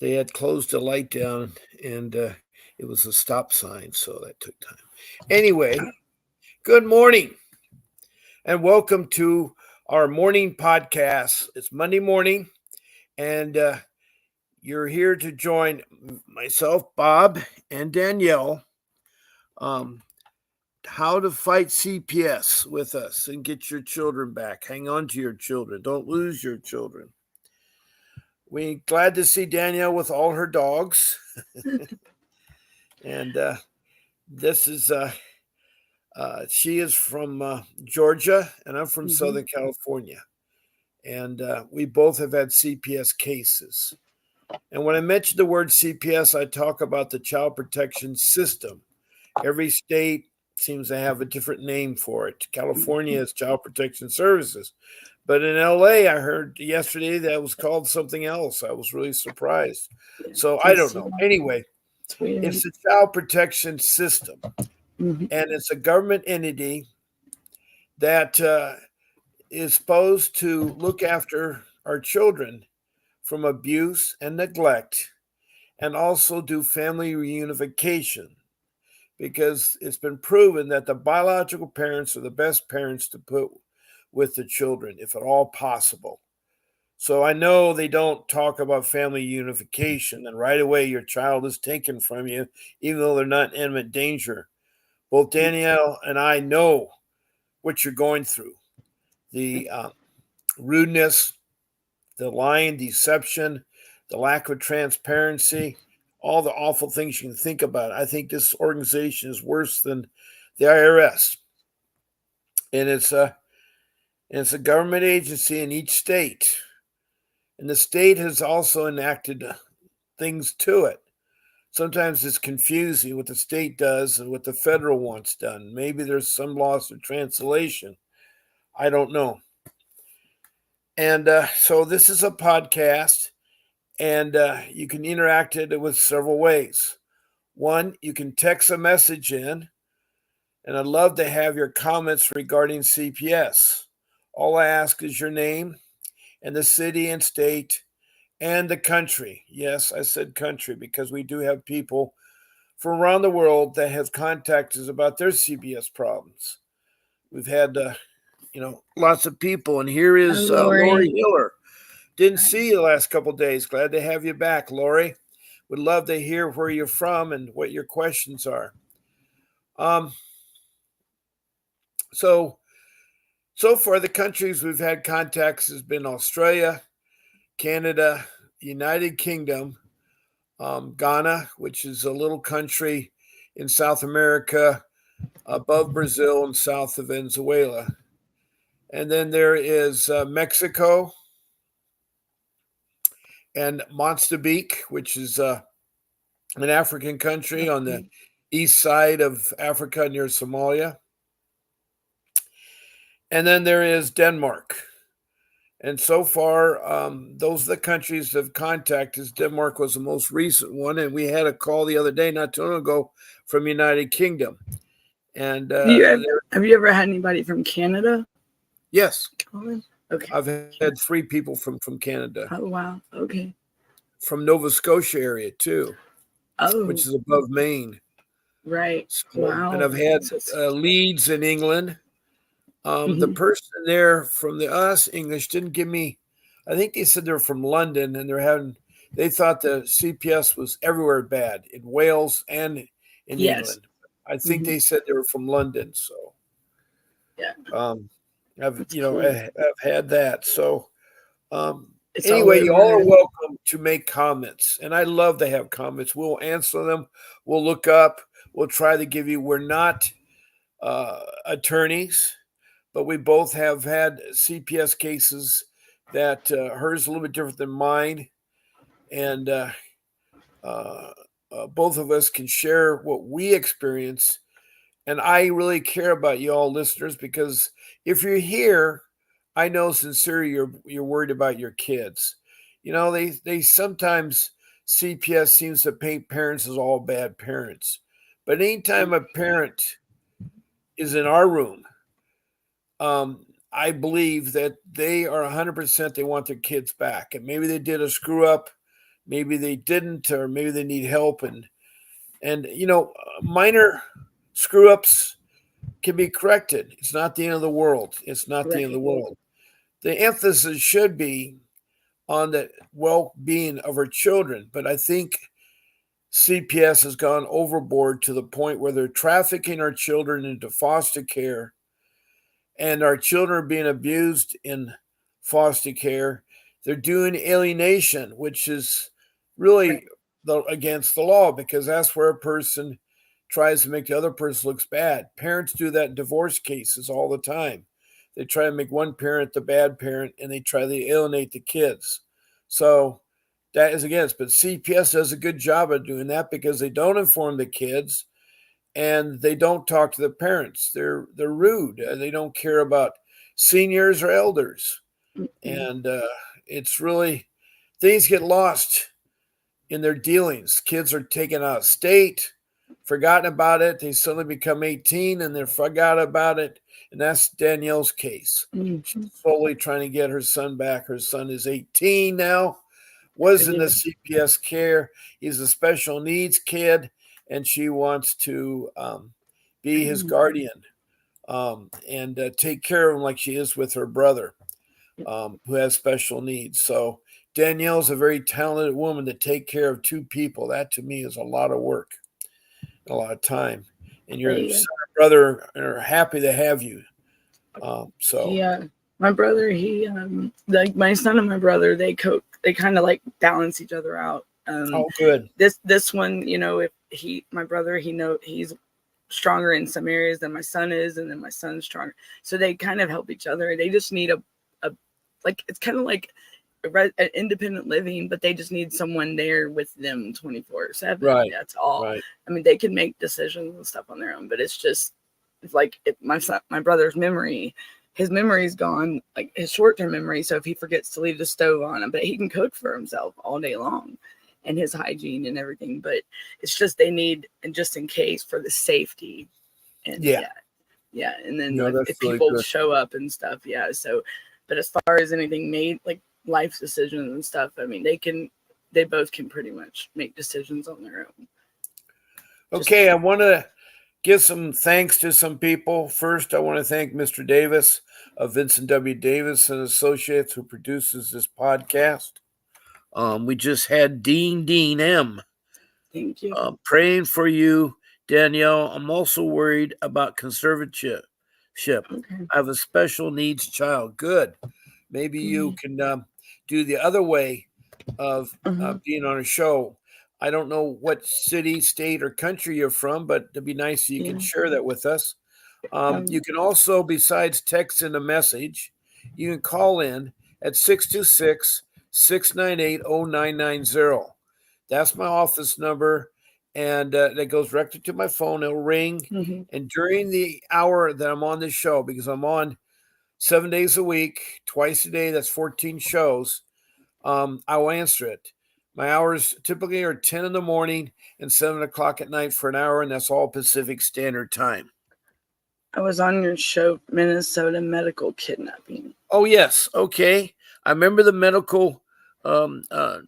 They had closed the light down, and it was a stop sign, so that took time. Anyway, good morning, and welcome to our morning podcast. It's Monday morning, and you're here to join myself, Bob, and Danielle. Um, how to fight CPS with us and get your children back. Hang on to your children. Don't lose your children. We're glad to see Danielle with all her dogs. And this is she is from Georgia, and I'm from Southern California. And we both have had CPS cases. And when I mention the word CPS, I talk about the child protection system. Every state seems to have a different name for it. California is Child Protection Services. But in LA, I heard yesterday that was called something else. I was really surprised. So I don't know. Anyway, it's the child protection system. And it's a government entity that is supposed to look after our children from abuse and neglect, and also do family reunification, because it's been proven that the biological parents are the best parents to put with the children, if at all possible. So I know they don't talk about family unification, and right away your child is taken from you, even though they're not in imminent danger. Both Danielle and I know what you're going through. The rudeness, the lying, deception, the lack of transparency, all the awful things you can think about. I think this organization is worse than the IRS. And it's a government agency in each state. And the state has also enacted things to it. Sometimes it's confusing what the state does and what the federal wants done. Maybe there's some loss of translation. I don't know. And so this is a podcast, and you can interact it with several ways. One, you can text a message in, and I'd love to have your comments regarding CPS. All I ask is your name and the city and state and the country. Yes, I said country because we do have people from around the world that have contacted us about their CPS problems. We've had, lots of people, and here is Lori Hiller. Didn't see you the last couple of days. Glad to have you back, Lori. Would love to hear where you're from and what your questions are. So far, the countries we've had contacts has been Australia, Canada, United Kingdom, Ghana, which is a little country in South America, above Brazil and south of Venezuela. And then there is Mexico and Mozambique, which is an African country on the east side of Africa near Somalia. And then there is Denmark. And so far, those are the countries that have contacted us. Denmark was the most recent one. And we had a call the other day, not too long ago, from United Kingdom. And have you ever had anybody from Canada? Yes. Okay. I've had 3 people from Canada. Oh, wow. Okay. From Nova Scotia area, too. Oh. Which is above Maine. Right. So, wow. And I've had Leeds in England. The person there from the US English didn't give me, I think they said they're from London, and they thought the CPS was everywhere bad, in Wales and in England. I think they said they were from London. So yeah. I've had that. So anyway, you all are welcome to make comments, and I love to have comments. We'll answer them. We'll look up. We'll try to give you. We're not attorneys, but we both have had CPS cases that hers is a little bit different than mine, and both of us can share what we experience. And I really care about you all listeners, because if you're here, I know sincerely you're worried about your kids. They sometimes, CPS seems to paint parents as all bad parents. But anytime a parent is in our room, I believe that they are 100%, they want their kids back. And maybe they did a screw up maybe they didn't, or maybe they need help. And minor screw ups can be corrected. It's not the end of the world. It's not the end of the Right. world. The emphasis should be on the well-being of our children, but I think CPS has gone overboard to the point where they're trafficking our children into foster care, and our children are being abused in foster care. They're doing alienation, which is Right. really against the law, because that's where a person tries to make the other person looks bad. Parents do that in divorce cases all the time. They try to make one parent the bad parent, and they try to alienate the kids. So that is against. But CPS does a good job of doing that because they don't inform the kids and they don't talk to the parents. They're rude. They don't care about seniors or elders, Mm-mm. and it's really things get lost in their dealings. Kids are taken out of state, forgotten about it. They suddenly become 18 and they're forgot about it. And that's Danielle's case. She's Mhm. slowly trying to get her son back. Her son is 18 now, was in Yeah. the CPS care. He's a special needs kid, and she wants to be his Mm. guardian and take care of him like she is with her brother who has special needs. So Danielle's a very talented woman to take care of two people. That to me is a lot of work, a lot of time. And your son They and brother are happy to have you. So, he my brother, he like my son and my brother, they kind of like balance each other out. oh, good. This one, if my brother, he's stronger in some areas than my son is, and then my son's stronger, so they kind of help each other. They just need a like, it's kind of like an independent living, but they just need someone there with them 24/7. Right, That's all. right. I mean, they can make decisions and stuff on their own, but it's just like my brother's memory. His memory's gone, like his short-term memory. So if he forgets to leave the stove on, but he can cook for himself all day long, and his hygiene and everything. But it's just they need, and just in case, for the safety. And Yeah. yeah. And then No, if that's really people good. show up and stuff, yeah. So, but as far as anything made, like life decisions and stuff, I mean, they both can pretty much make decisions on their own. Okay, I want to give some thanks to some people. First, I want to thank Mr. Davis of Vincent W. Davis and Associates, who produces this podcast. We just had Dean M. Thank you. Praying for you, Danielle. I'm also worried about conservatorship. Okay. I have a special needs child. Good. Maybe you can do the other way of Uh-huh. being on a show. I don't know what city, state, or country you're from, but it'd be nice if you can Yeah. share that with us. You can also, besides texting a message, you can call in at 626 698 0990. That's my office number, and that goes directly to my phone. It'll ring. Mhm. And during the hour that I'm on the show, because I'm on 7 days a week, twice a day, that's 14 shows, I will answer it. My hours typically are 10 in the morning and 7 o'clock at night for an hour, and that's all Pacific Standard Time. I was on your show, Minnesota medical kidnapping. Oh, yes. Okay. I remember the medical um, uh,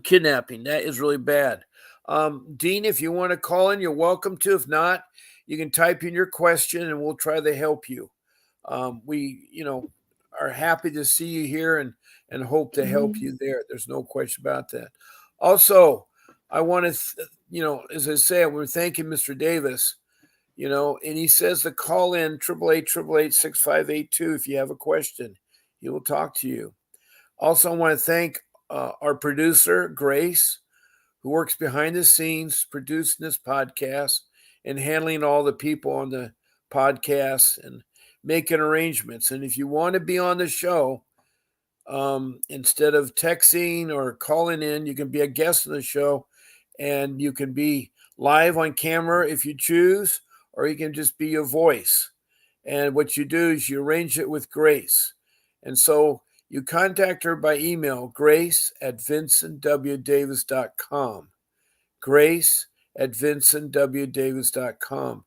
kidnapping. That is really bad. Dean, if you want to call in, you're welcome to. If not, you can type in your question and we'll try to help you. We, are happy to see you here and hope to help Mhm. you there. There's no question about that. Also, I want to, as I say, we're thanking Mr. Davis, and he says to call in 888-888-6582 if you have a question. He will talk to you. Also, I want to thank our producer, Grace, who works behind the scenes producing this podcast and handling all the people on the podcast and making arrangements. And if you want to be on the show, instead of texting or calling in, you can be a guest on the show and you can be live on camera if you choose, or you can just be your voice. And what you do is you arrange it with Grace. And so you contact her by email, grace@vincentwdavis.com. Grace@vincentwdavis.com.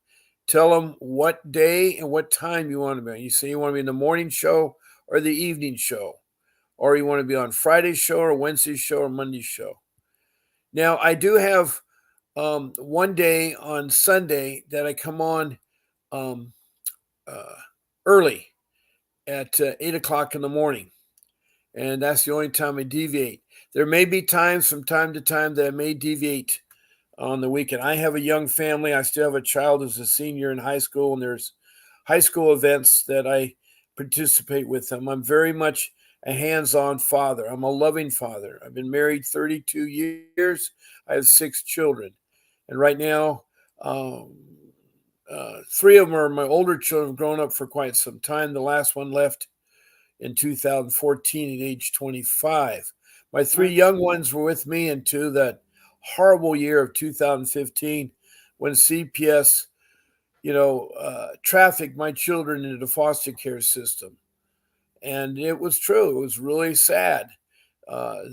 Tell them what day and what time you want to be. You say you want to be in the morning show or the evening show, or you want to be on Friday's show or Wednesday's show or Monday's show. Now I do have one day on Sunday that I come on um, uh, early at 8 o'clock in the morning, and that's the only time I deviate. There may be times from time to time that I may deviate on the weekend. I have a young family. I still have a child who's a senior in high school, and there's high school events that I participate with them. I'm very much a hands-on father. I'm a loving father. I've been married 32 years. I have 6 children, and right now, um, 3 of them are my older children, have grown up for quite some time. The last one left in 2014 at age 25. My 3 young ones were with me into that horrible year of 2015 when CPS, trafficked my children into the foster care system. And it was true. It was really sad.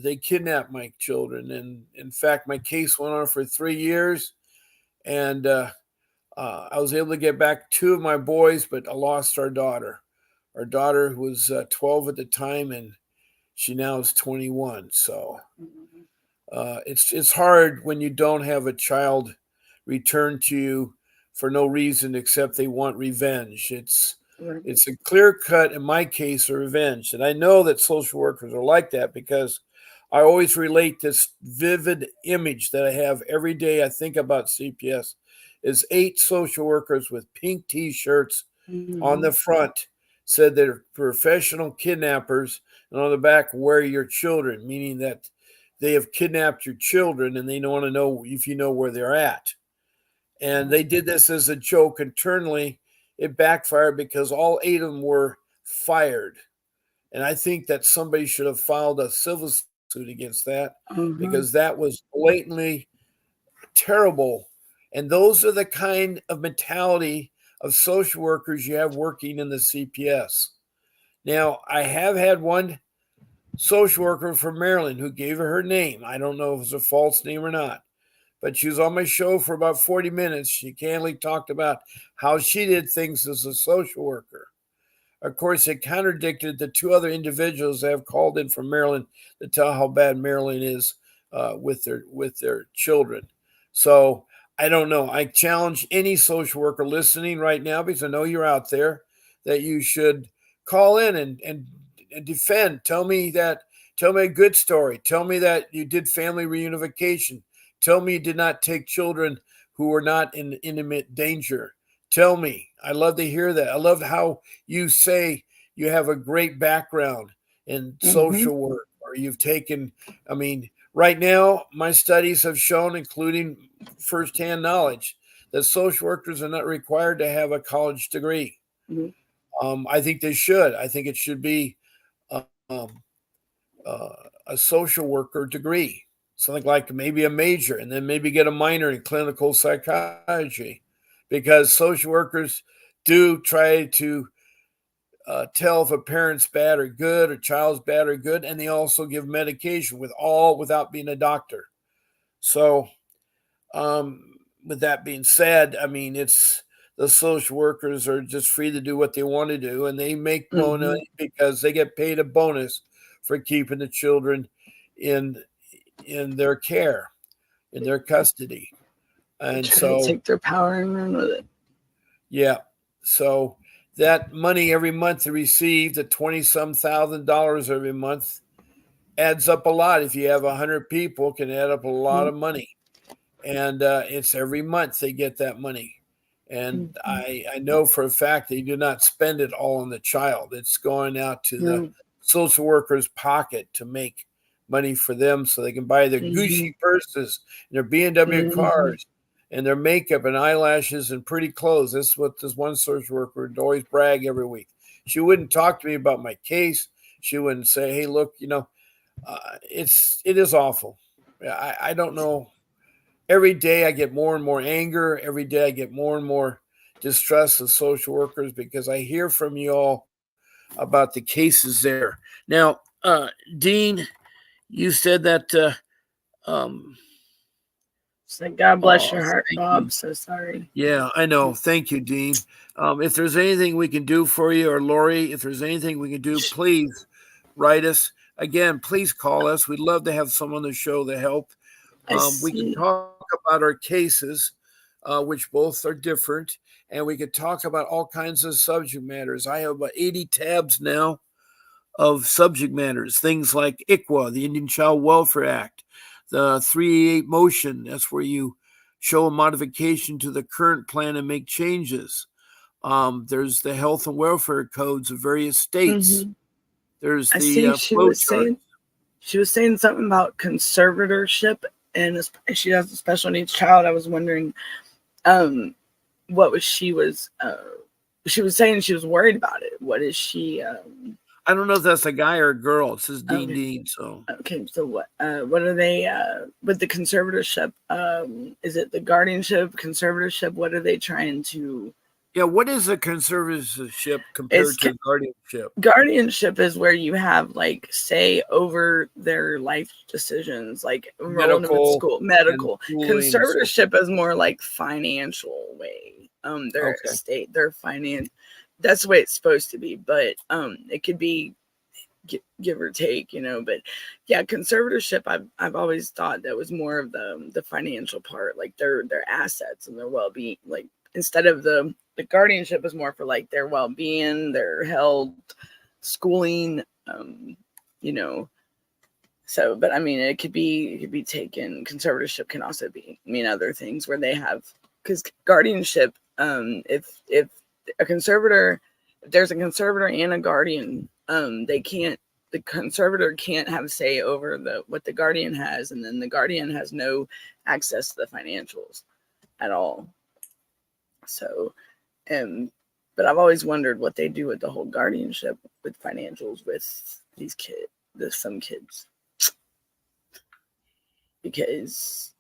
They kidnapped my children. And in fact, my case went on for 3 years. And I was able to get back 2 of my boys, but I lost our daughter. Our daughter was 12 at the time, and she now is 21. So it's hard when you don't have a child return to you for no reason except they want revenge. It's a clear cut, in my case, a revenge. And I know that social workers are like that because I always relate this vivid image that I have every day I think about CPS is 8 social workers with pink t-shirts on the front said they're professional kidnappers, and on the back, where are your children, meaning that they have kidnapped your children and they want to know if you know where they're at. And they did this as a joke internally. It backfired because all 8 of them were fired. And I think that somebody should have filed a civil suit against that because that was blatantly terrible. And those are the kind of mentality of social workers you have working in the CPS. Now, I have had one social worker from Maryland who gave her name. I don't know if it's a false name or not, but she was on my show for about 40 minutes. She candidly talked about how she did things as a social worker. Of course, it contradicted the 2 other individuals that have called in from Maryland to tell how bad Maryland is with their children. So I don't know. I challenge any social worker listening right now, because I know you're out there, that you should call in and defend. Tell me a good story. Tell me that you did family reunification. Tell me you did not take children who were not in imminent danger. Tell me. I love to hear that. I love how you say you have a great background in social work, or you've taken, right now, my studies have shown, including firsthand knowledge, that social workers are not required to have a college degree. I think they should. I think it should be um, a social worker degree, something like maybe a major, and then maybe get a minor in clinical psychology, because social workers do try to tell if a parent's bad or good, or child's bad or good, and they also give medication without being a doctor. So, with that being said, it's the social workers are just free to do what they want to do, and they make money because they get paid a bonus for keeping the children in their care, in their custody. And try to so, take their power and run with it. yeah. So that money every month they receive, the 20-some thousand dollars every month, adds up a lot. If you have 100 people, it can add up a lot of money. And it's every month they get that money. And I know for a fact they do not spend it all on the child. It's going out to the social worker's pocket to make money for them so they can buy their Gucci purses and their BMW cars and their makeup and eyelashes and pretty clothes. This is what this one social worker would always brag every week. She wouldn't talk to me about my case. She wouldn't say, hey, look, it is awful. I don't know. Every day I get more and more anger. Every day I get more and more distrust of social workers because I hear from you all about the cases there. Now, Dean, you said that. So God bless your heart, Bob. So sorry. Yeah, I know. Thank you, Dean. If there's anything we can do for you, or Lori, if there's anything we can do, please write us. Again, please call us. We'd love to have someone on the show to help. I We could see. talk about our cases, which both are different, and we could talk about all kinds of subject matters. I have about 80 tabs now of subject matters, things like ICWA, the Indian Child Welfare Act, the 388 motion, that's where you show a modification to the current plan and make changes. There's the health and welfare codes of various states. Hmm. There's I the see. flow chart. She was saying something about conservatorship, and she has a special needs child. I was wondering, um, what was she was saying she was worried about it. What is she? I don't know if that's a guy or a girl. It says Dean Okay, Dean. So okay. So what are they with the conservatorship? Is it the guardianship, conservatorship? What are they trying to? yeah, what is a conservatorship It's compared to guardianship? guardianship is where you have like say over their life decisions, like enrolling them in Medical school, and medical. schooling and so forth. Conservatorship is more like financial way. Their Okay. estate, their finance. That's the way it's supposed to be, but it could be give or take, But yeah, conservatorship. I've always thought that was more of the financial part, like their assets and their well being. Like instead of the guardianship is more for like their well being, their health, schooling, you know. So, but I mean, it could be taken. Conservatorship can also mean other things where they have because guardianship. If a conservator, if there's a conservator and a guardian, they can't. The conservator can't have say over what the guardian has, and then the guardian has no access to the financials at all. So, but I've always wondered what they do with the whole guardianship with financials with these kids, some kids, because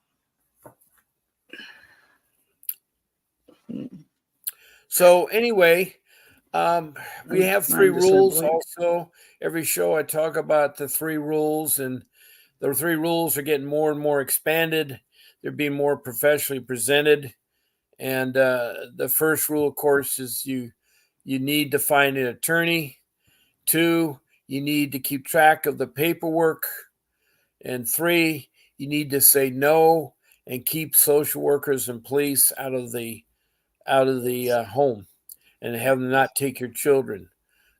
So anyway, we have three I'm just a rules. blank. Also, every show I talk about the three rules, and the three rules are getting more and more expanded. They're being more professionally presented. And the first rule, of course, is you need to find an attorney. 2, you need to keep track of the paperwork. And 3, you need to say no and keep social workers and police out of the home and have them not take your children.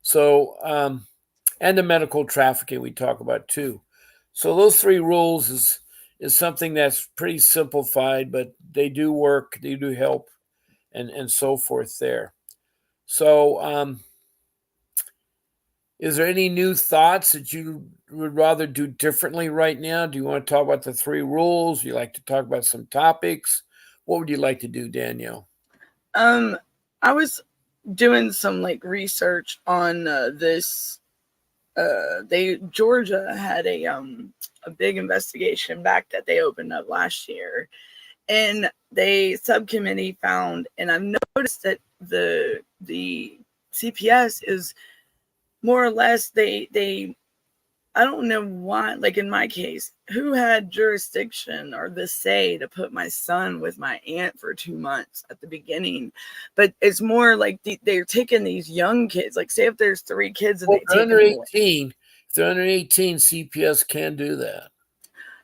So, and the medical trafficking we talk about too. So those three rules is something that's pretty simplified, but they do work, they do help, and so forth there. So, is there any new thoughts that you would rather do differently right now? Do you want to talk about the three rules? You like to talk about some topics? What would you like to do, Danielle? Um, I was doing some like research on this. They Georgia had a big investigation back that they opened up last year, and they subcommittee found, and I've noticed that the CPS is more or less they I don't know why, like in my case, who had jurisdiction or the say to put my son with my aunt for 2 months at the beginning. But it's more like they're taking these young kids, like say if there's 3 kids and Well, they if they're take under them away. 18, if they're under 18, CPS can do that.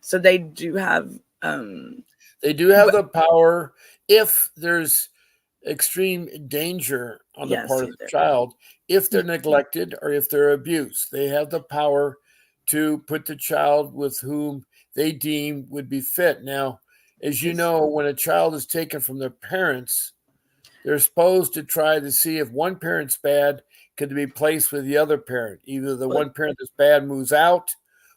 So they do have, They do have but the power if there's extreme danger on the yeah, part of see the there. child, if they're neglected or if they're abused. They have the power to put the child with whom they deem would be fit. Now, as you know, when a child is taken from their parents, they're supposed to try to see if one parent's bad, could be placed with the other parent. Either the But one parent that's bad moves out,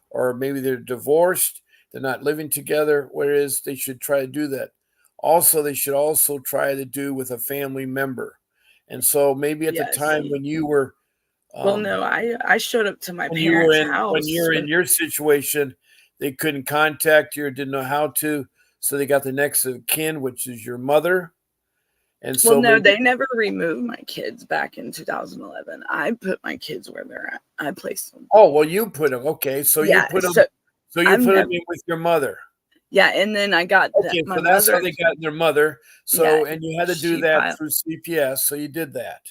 or maybe they're divorced, they're not living together, whereas they should try to do that. Also, they should also try to do with a family member. And so maybe at the yeah, time see. when you were Well, no, um, I showed up to my when you were parents' in when house you're in when. your situation, they couldn't contact you or didn't know how to, so they got the next of kin, which is your mother. And Well, so no, maybe they never removed my kids back in 2011. I put my kids where they're at. I placed them. oh, well, you put them. Okay, Yeah, so you I've put them never. in with your mother. Yeah, and then I got that Okay, my so that's how mother. they got their mother. Yeah, So, and you had to do she that filed. through CPS. So you did that.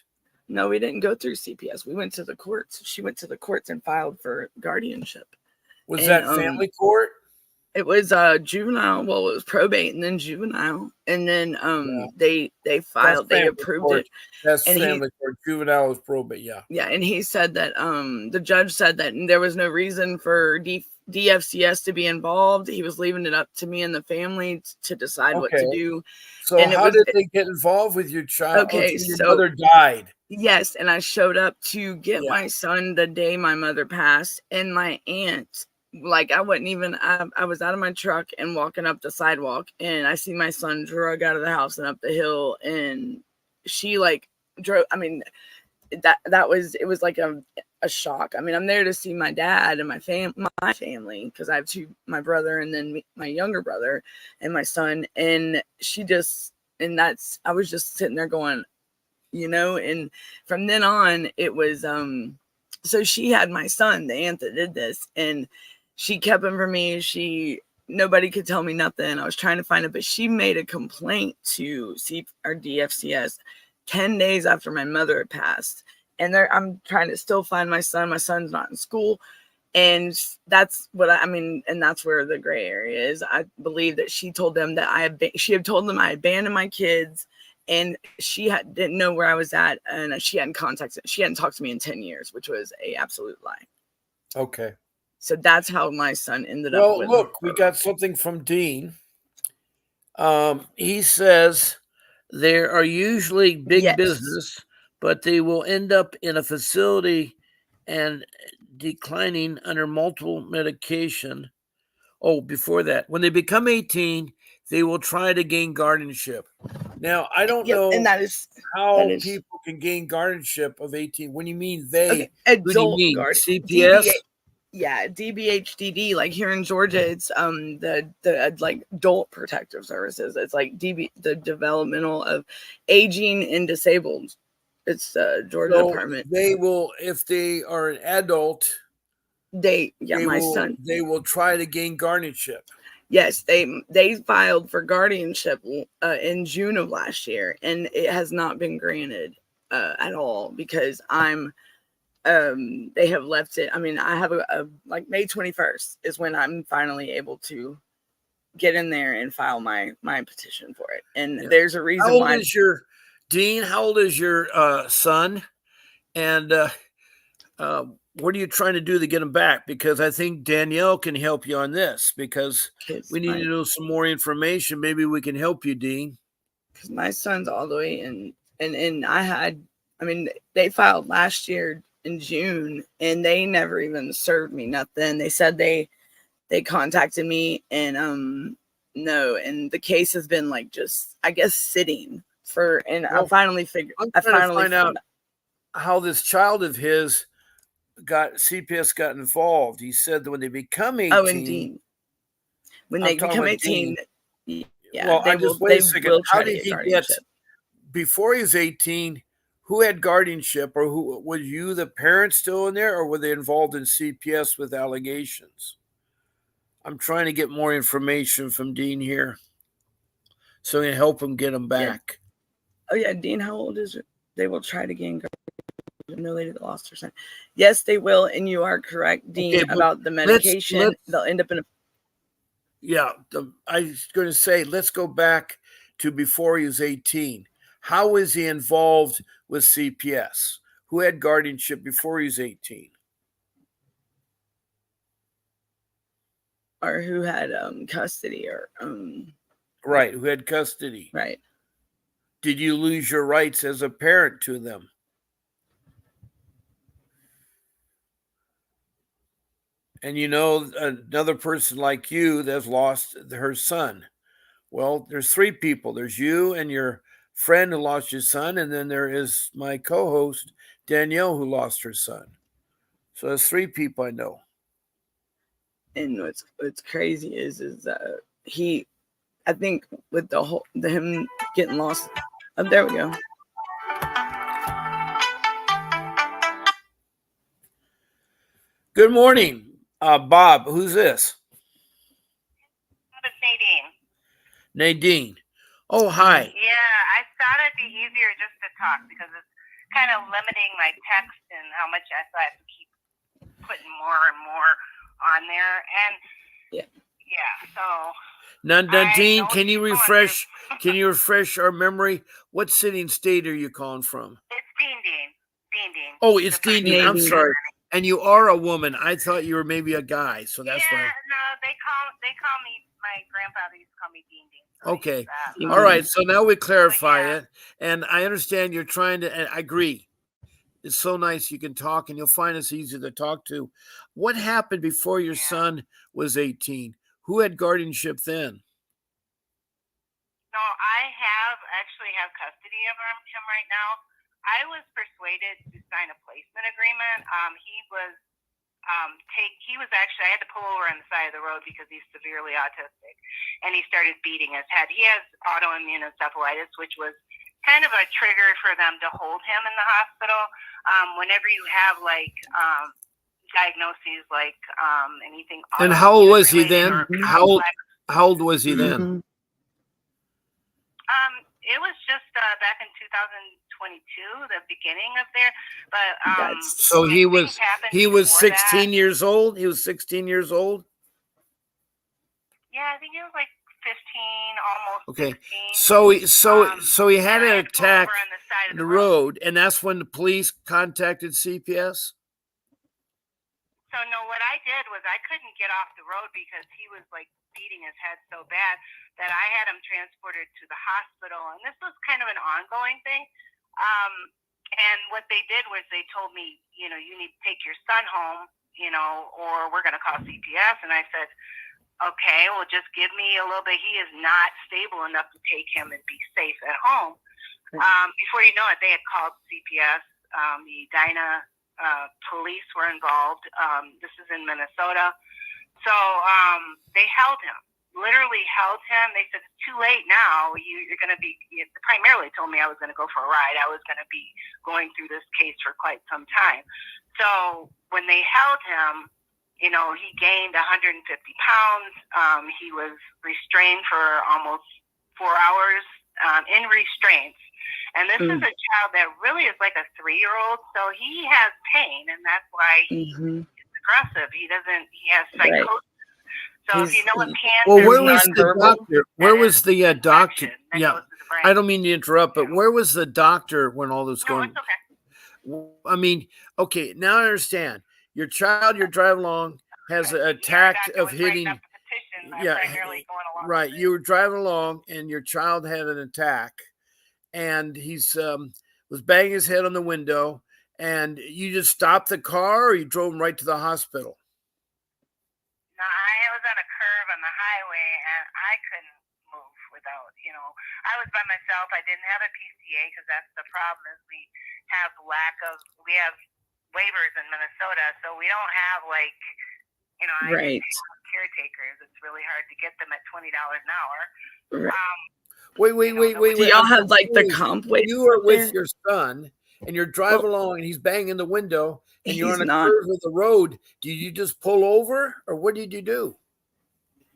No, we didn't go through CPS. We went to the courts. She went to the courts and filed for guardianship. Was And that family court? It was juvenile. Well, it was probate and then juvenile, and then Yeah. they That's filed, they family approved court. it, That's and family court. Juvenile is probate. Yeah. yeah, and he said that the judge said that there was no reason for DFCS to be involved. He was leaving it up to me and the family to decide what to Okay. do. So And it how was did they get involved with your child? Oh, so okay. your So mother died. yes, and I showed up to get Yeah. my son the day my mother passed, and my aunt, like I wasn't even, I was out of my truck and walking up the sidewalk, and I see my son drug out of the house and up the hill, and she like drove. I mean, that was, it was like a shock. I mean, I'm there to see my dad and my family, because I have my brother and then my younger brother and my son, and she just, and that's, I was just sitting there going, and from then on it was so she had my son, the aunt that did this, and she kept him from me. Nobody could tell me nothing. I was trying to find it, but she made a complaint to our DFCS 10 days after my mother had passed. And I'm trying to still find my son. My son's not in school. And that's what I mean. And that's where the gray area is. I believe that she told them that she had told them I abandoned my kids, and she didn't know where I was at. And she hadn't talked to me in 10 years, which was a absolute lie. Okay. So that's how my son ended up Well, with look, her. we got something from Dean. He says there are usually big business, but they will end up in a facility and declining under multiple medication. Oh, before that, when they become 18, they will try to gain guardianship. Now, I don't Yep, know and that is people can gain guardianship of 18. When you mean they, okay, who do you adult mean? guard CPS? Yeah, DBHDD. Like here in Georgia, it's the like adult protective services. It's like the developmental of aging and disabled. It's the Georgia Department. They will, if they are an adult, My son. they will try to gain guardianship. Yes, they filed for guardianship in June of last year, and it has not been granted at all because they have left it. I mean, I have a like May 21st is when I'm finally able to get in there and file my petition for it. And there's a reason How old why. is your Dean? How old is your son? And what are you trying to do to get him back? Because I think Danielle can help you on this, because we need to know some more information. Maybe we can help you, Dean. Because my son's all the way in, and they filed last year in June, and they never even served me nothing. They said they contacted me, and no, and the case has been like just, I guess, sitting for, and Well, I finally figured. I'm trying to find out how this child of his CPS got involved. He said that when they become 18. Oh, and Dean. When they become 18, yeah, well, they will. Wait a second. How did he get before he was 18? Who had guardianship, or who was you, the parents, still in there, or were they involved in CPS with allegations? I'm trying to get more information from Dean here, so we can help him get him back. Yeah. Oh yeah, Dean, how old is it? They will try to gain guardianship. No lady that lost her son. Yes, they will, and you are correct, Dean, about the medication. They'll end up in a. Yeah, I was going to say, let's go back to before he was 18. How is he involved with CPS? Who had guardianship before he was 18? Or who had custody, or right, who had custody? Right. Did you lose your rights as a parent to them? And another person like you that's lost her son. Well, there's three people. There's you and your friend who lost your son, and then there is my co-host, Danielle, who lost her son. So there's three people I know. And what's crazy is he, I think with him getting lost. Oh, there we go. Good morning, Bob. Who's this? It's Nadine. Nadine. Oh, hi. Yeah, I thought it'd be easier just to talk because it's kind of limiting my text and how much I have to keep putting more and more on there. And Yeah. So Now, I Dean, know can she's you going refresh? through. Can you refresh our memory? What city and state are you calling from? It's Dean Dean. Dean Dean. Oh, it's The first Dean. I'm Maybe. sorry. And you are a woman. I thought you were maybe a guy, so that's Yeah, why. no, they call me. My grandfather used to call me Dean Dean. So I Okay. use that. Mhm. All right. So now we clarify yeah. it, and I understand you're trying to. And I agree. It's so nice you can talk, and you'll find us easy to talk to. What happened before your Yeah. son was 18? Who had guardianship then? No, I actually have custody of him right now. I was persuaded to sign a placement agreement. He was actually, I had to pull over on the side of the road because he's severely autistic, and he started beating his head. He has autoimmune encephalitis, which was kind of a trigger for them to hold him in the hospital. Whenever you have diagnoses like anything And how old was he related then? or How complex. old was he then? Mhm. It was just back in 2022, the beginning of there. But So he was before 16 that. years old. He was 16 years old. Yeah, I think it was like 15, almost Okay. 16. So he had and I an had to pull attack over on the side on of the road, and that's when the police contacted CPS. So no, what I did was I couldn't get off the road because he was like beating his head so bad that I had him transported to the hospital, and this was kind of an ongoing thing. And what they did was they told me, you need to take your son home, or we're going to call CPS. And I said, okay, well, just give me a little bit. He is not stable enough to take him and be safe at home. Before you know it, they had called CPS. The Edina police were involved. This is in Minnesota. So they held him, literally held him. They said, it's too late now. You're going to be, primarily told me I was going to go for a ride. I was going to be going through this case for quite some time. So when they held him, he gained 150 pounds. He was restrained for almost 4 hours in restraints. And this is a child that really is like a 3-year-old. So he has pain, and that's why he's aggressive. He has psychosis. Right. So if you know what PANS Well, is, where was the nonverbal. doctor? Where was the doctor? infection that Yeah, goes to the brain. I don't mean to interrupt, but where was the doctor when all this No, going? it's okay. I mean, okay, now I understand. Your child, you're driving along, has an Yeah, attack Doctor of was writing hitting. up the petition. I'm Yeah, primarily going along right. with it. You were driving along, and your child had an attack, and he's was banging his head on the window, and you just stopped the car, or you drove him right to the hospital. No, I was on a curve on the highway, and I couldn't move without, I was by myself. I didn't have a PCA because that's the problem is we have waivers in Minnesota, so we don't have Right. caretakers. It's really hard to get them at $20 an hour. Right. Wait. Do y'all have like the comp waiver? You are with there? your son, and you're driving along, and he's banging the window, and you're He's on a not. curve of the road. Do you just pull over, or what did you do?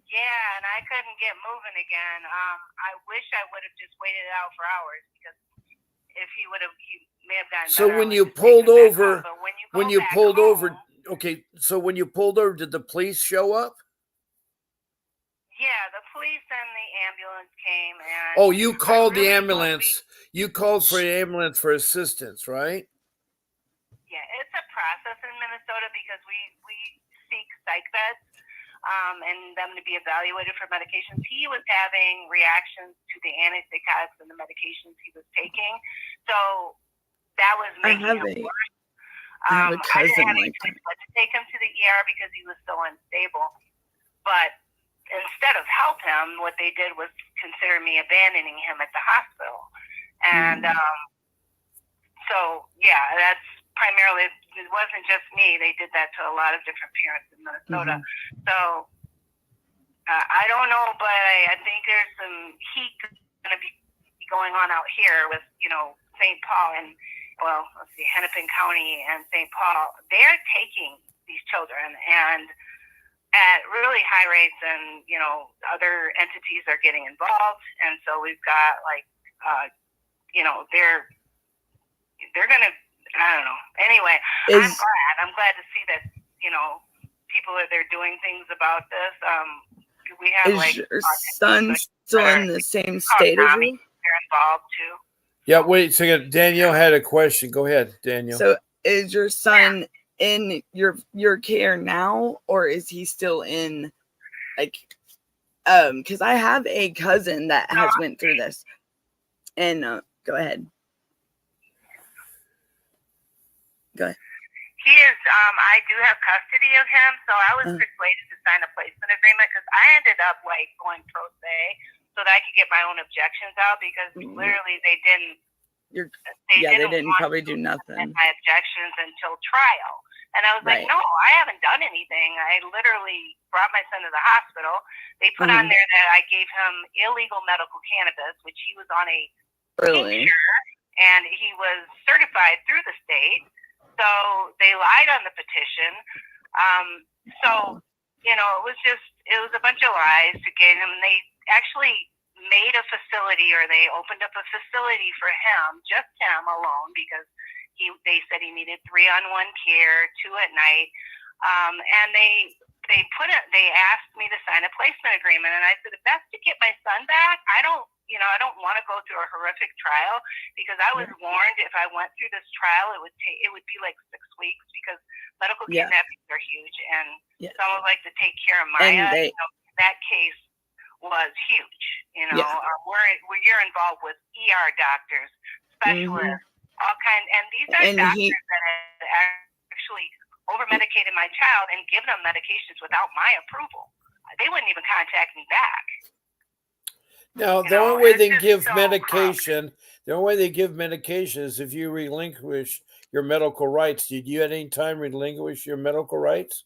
Yeah, and I couldn't get moving again. I wish I would have just waited it out for hours because if he may have gotten So better. when you pulled over, okay. So when you pulled over, did the police show up? Yeah, the police and the ambulance came. And oh, you called the ambulance. You called for the ambulance for assistance, right? Yeah, it's a process in Minnesota because we seek psych beds. And them to be evaluated for medications. He was having reactions to the antipsychotics and the medications he was taking. So that was making him worse. I have a cousin I didn't have any like choice but to take him to the ER because he was so unstable. But instead of help him, what they did was consider me abandoning him at the hospital. And so, yeah, that's primarily, it wasn't just me. They did that to a lot of different parents in Minnesota. So I don't know, but I think there's some heat going to be going on out here with, St. Paul and, Hennepin County and St. Paul. They're taking these children and at really high rates, and, other entities are getting involved. And so we've got they're going to, I don't know. Anyway, I'm glad to see that, people they're doing things about this. we have Is like your autism son specialists still that in the same called state as Tommy. you? They're involved too. Yeah, wait a second. Danielle had a question. Go ahead, Danielle. So is your son in your care now, or is he still in like because I have a cousin that has went through this. And go ahead. Go ahead. He is, I do have custody of him, so I was persuaded to sign a placement agreement because I ended up like going pro se so that I could get my own objections out because literally they didn't. They didn't probably do nothing. My objections until trial, and I was like, no, I haven't done anything. I literally brought my son to the hospital. They put on there that I gave him illegal medical cannabis, which he was on a tincture, and he was certified through the state. So they lied on the petition. So, you know, it was a bunch of lies to get him. They actually made a facility, or they opened up a facility for him, just him alone, because they said he needed 3-on-1 care, 2 at night. And they asked me to sign a placement agreement, and I said, if that's to get my son back, I don't want to go through a horrific trial, because I was warned if I went through this trial, it would be like 6 weeks, because medical kidnappings are huge, and someone would like to take care of Maya. That case was huge. You're involved with ER doctors, specialists, all kinds, and these are doctors that have actually over medicated my child and given them medications without my approval. They wouldn't even contact me back. Now, the only way they give medication, is if you relinquish your medical rights. Did you at any time relinquish your medical rights?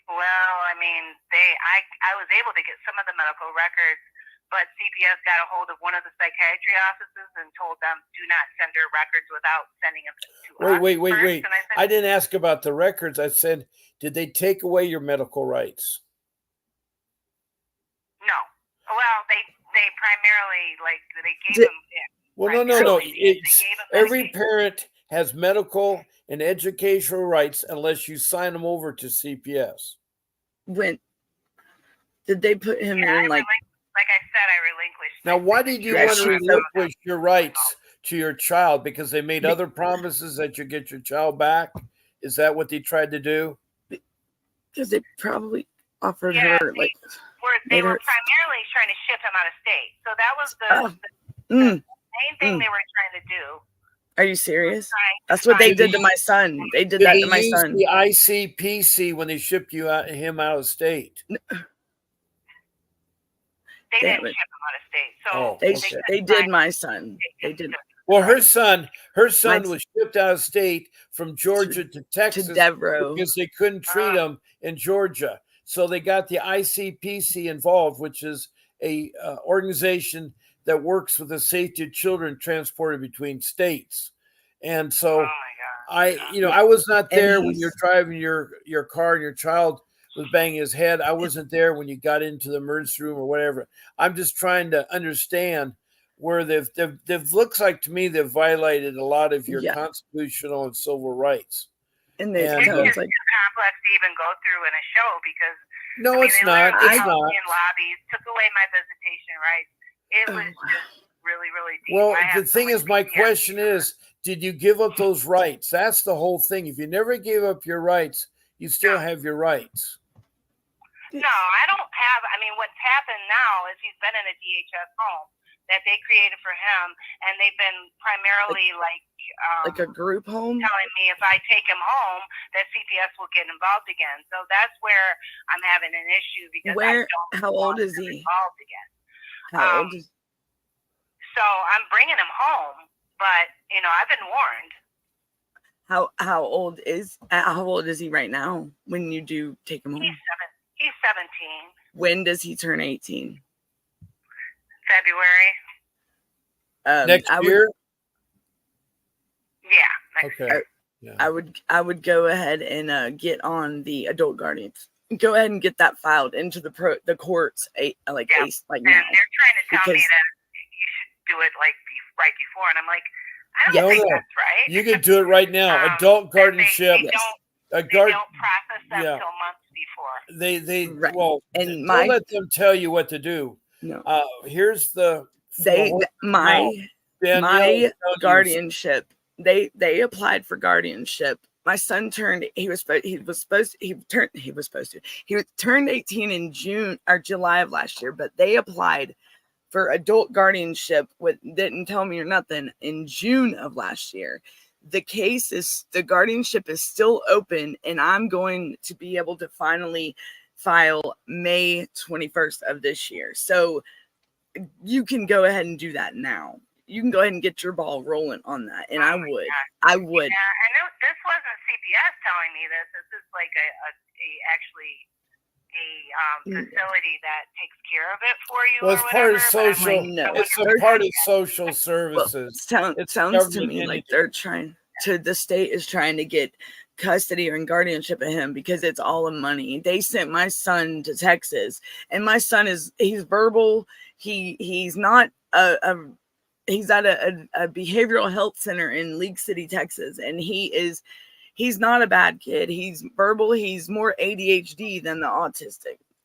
Well, I mean, I was able to get some of the medical records, but CPS got a hold of one of the psychiatry offices and told them, do not send their records without sending them to us. Wait. I didn't ask about the records. I said, did they take away your medical rights? No. Well, they primarily, like, they gave them. Well, no. Every parent has medical and educational rights unless you sign them over to CPS. When did they put him in? Like I said, I relinquished. Now, why did you want to relinquish your rights to your child? Because they made other promises that you get your child back? Is that what they tried to do? Because they probably offered her like. They were primarily trying to ship him out of state. So that was the main thing they were trying to do. Are you serious? That's what they did to my son. They did that to my son. The ICPC when they shipped him out of state. They didn't ship him out of state. So they did my son. They did. Well, her son was shipped out of state from Georgia to Texas to Devereaux because they couldn't treat him in Georgia. So they got the ICPC involved, which is a organization that works with the safety of children transported between states. And so I was not there when you're driving your car and your child was banging his head. I wasn't there when you got into the emergency room or whatever. I'm just trying to understand where they've looks like to me they've violated a lot of your constitutional and civil rights. And it sounds like complex to even go through in a show because it's not. It's not. Lobbies took away my visitation rights. It was just really, really deep. Well, the thing is, my question is, did you give up those rights? That's the whole thing. If you never gave up your rights, you still have your rights. No, I don't have. I mean, what's happened now is he's been in a DHS home that they created for him, and they've been primarily like a group home, telling me if I take him home, that CPS will get involved again. So that's where I'm having an issue because how old is he? Involved again. How old is? So I'm bringing him home, but I've been warned. How old is he right now when you do take him home? He's 17. When does he turn 18? February. Next year? Yeah. Okay. I would go ahead and get on the adult guardians. Go ahead and get that filed into the courts now. And they're trying to tell me that you should do it like right before, and I'm like, I don't think that's right. You can do it right now. Adult guardianship. They don't process them until months before. They Right. well, And don't let them tell you what to do. no, Here's the my guardianship, they applied for guardianship. My son turned he was supposed to he turned 18 in June or July of last year, but they applied for adult guardianship didn't tell me or nothing in June of last year. The guardianship is still open, and I'm going to be able to finally file May 21st of this year. So you can go ahead and do that now. You can go ahead and get your ball rolling on that. And I would. Yeah, and this wasn't CPS telling me this. This is like a facility that takes care of it for you. Well, it's part of social. It's a part of social services. Well, it sounds to me like the state is trying to get custody or guardianship of him because it's all of money. They sent my son to Texas, and my son he's verbal. He's not he's at a behavioral health center in League City, Texas, and he's not a bad kid. He's verbal. He's more ADHD than the